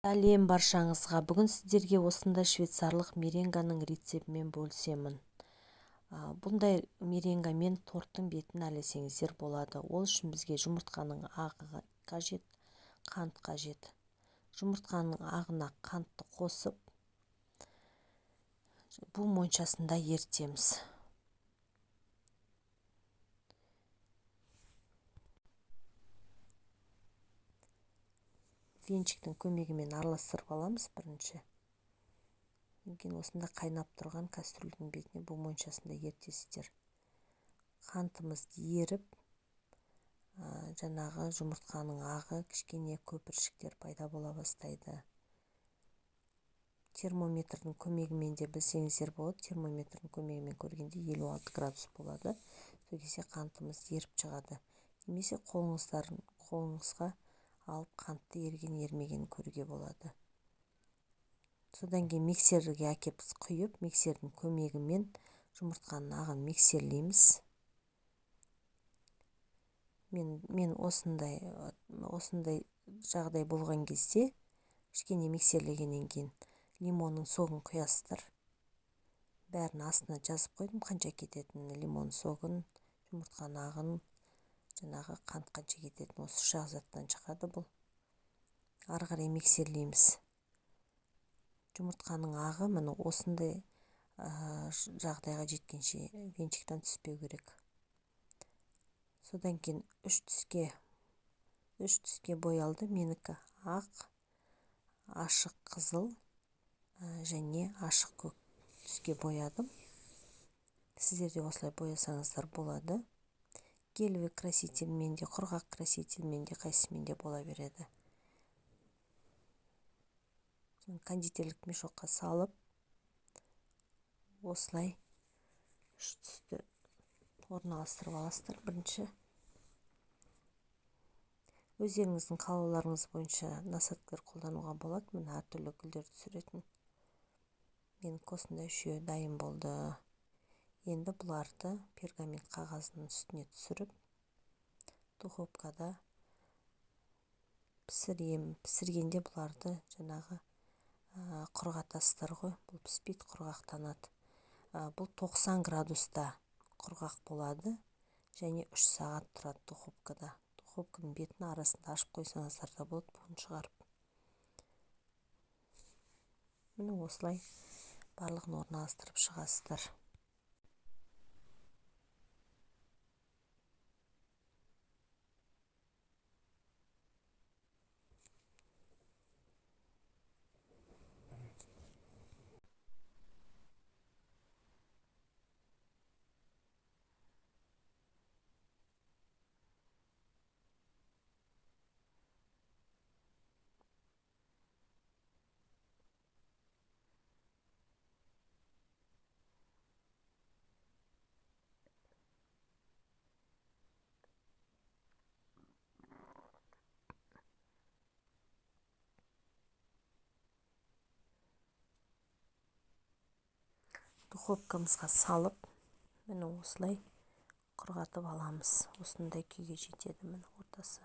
Сәлем баршаңызға. Бүгін сіздерге осындай швейцарлық меренганың рецептімен бөлісемін. Бұндай меренгамен торттың бетін әлесеңіздер болады. Ол үшін бізге жұмыртқаның ағы қажет, қант қажет. Жұмыртқаның ағына қантты қосып, бу моншасында ерітеміз. Венчиктің көмегімен араластырып аламыз бірінші. Кейін осында қайнап тұрған кастрюльдің бетіне бұл моншасында ертесіздер. Қантымызды еріп, жаңағы жұмыртқаның ағы кішкене көпіршіктер пайда бола бастайды. Термометрдің көмегімен де білсеңіздер болады. Термометрдің көмегімен көргенде 56 градус болады. Сол кезде қантымыз еріп шығады. Немесе қолыңызға алып қантты ерген-ермеген көруге болады. Содан кейін миксерге әкеп құйып, миксердің көмегімен жұмыртқаның ағын миксерлейміз. Мен осындай жағдай болған кезде кішкене миксерлегеннен кейін лимонның согын құясыздар. Бәрін астына жазып қойдым, қанша кететінін, лимон согын, жұмыртқаның ағын, жаңағы қант қанша кететінін, осы үш заттан шығады бұл. Ары қарай миксерлейміз. Жұмыртқаның ағы міне осындай жағдайға жеткенше венчиктан түспеу керек. Содан кейін үш түске боялды. Менікі ақ, ашық қызыл және ашық көк түске боядым. Сіздер де осылай боясаңыздар болады. Гелевый красительмен де, құрғақ красительмен де, қайсымен де бола береді. Кондитерлік мешокқа салып, осылай үш түсті орналастырып аласыздар бірінші. Өздеріңіздің қалауларыңыз бойынша насадкалар қолдануға болады. Міне әртүрлі гүлдер түсіретін. Менің осындай үшеуі дайын болды. Енді бұларды пергамент қағазының үстіне түсіріп, духовкада пісірем. Пісіргенде бұларды жаңағы құрғатасыздар ғой. Бұл піспейді, құрғақтанады. Бұл 90 градуста құрғақ болады және 3 сағат тұрады духовкада. Духовканың бетін арасында ашып қойсаңыздар да болады, буын шығарып. Міне осылай барлығын орналастырып шығасыздар. Духовкамызға салып, міне осылай құрғатып аламыз. Осындай күйге жетеді міне ортасы.